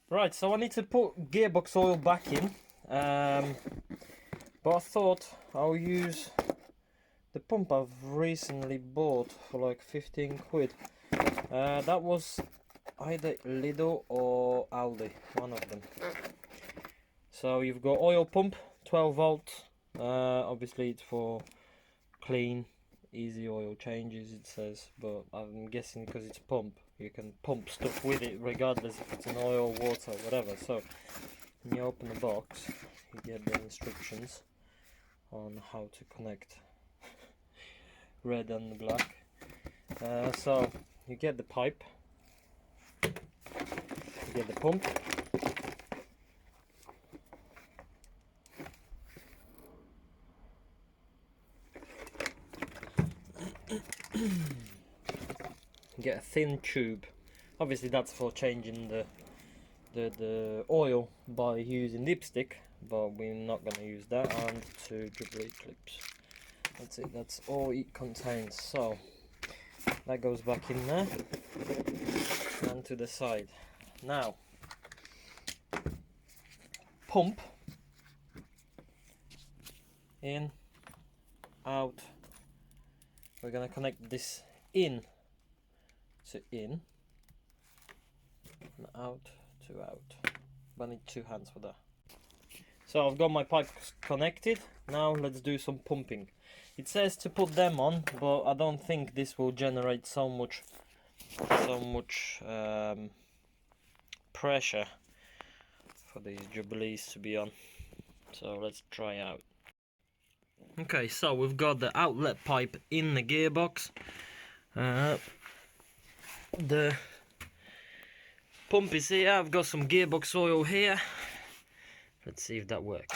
Right, so I need to put gearbox oil back in, but I thought I'll use the pump I've recently bought for like 15 quid. That was either Lidl or Aldi, one of them. So you've got oil pump, 12 volts. Obviously it's for clean, easy oil changes, it says, but I'm guessing because it's pump, you can pump stuff with it regardless if it's an oil, water, whatever. So when you open the box, you get the instructions on how to connect red and black. So you get the pipe, you get the pump, get a thin tube. Obviously that's for changing the oil by using dipstick, but we're not going to use that, and 2 Jubilee clips. That's it, that's all it contains. So that goes back in there and to the side. Now pump in, out. We're going to connect this in to in and out to out, but I need 2 hands for that. So I've got my pipes connected. Now let's do some pumping. It says to put them on, but I don't think this will generate so much pressure for these Jubilees to be on. So let's try out. Okay, so we've got the outlet pipe in the gearbox. The pump is here. I've got some gearbox oil here. Let's see if that works.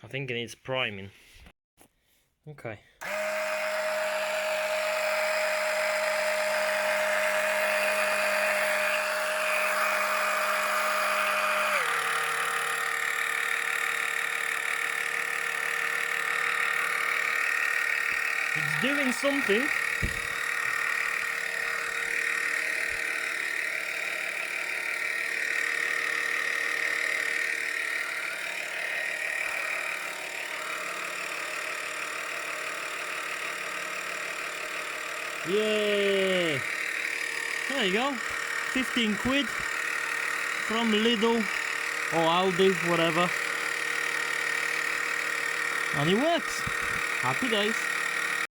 I think it needs priming. Okay. It's doing something. Yeah, there you go, 15 quid from Lidl or Aldi, whatever, and it works. Happy days.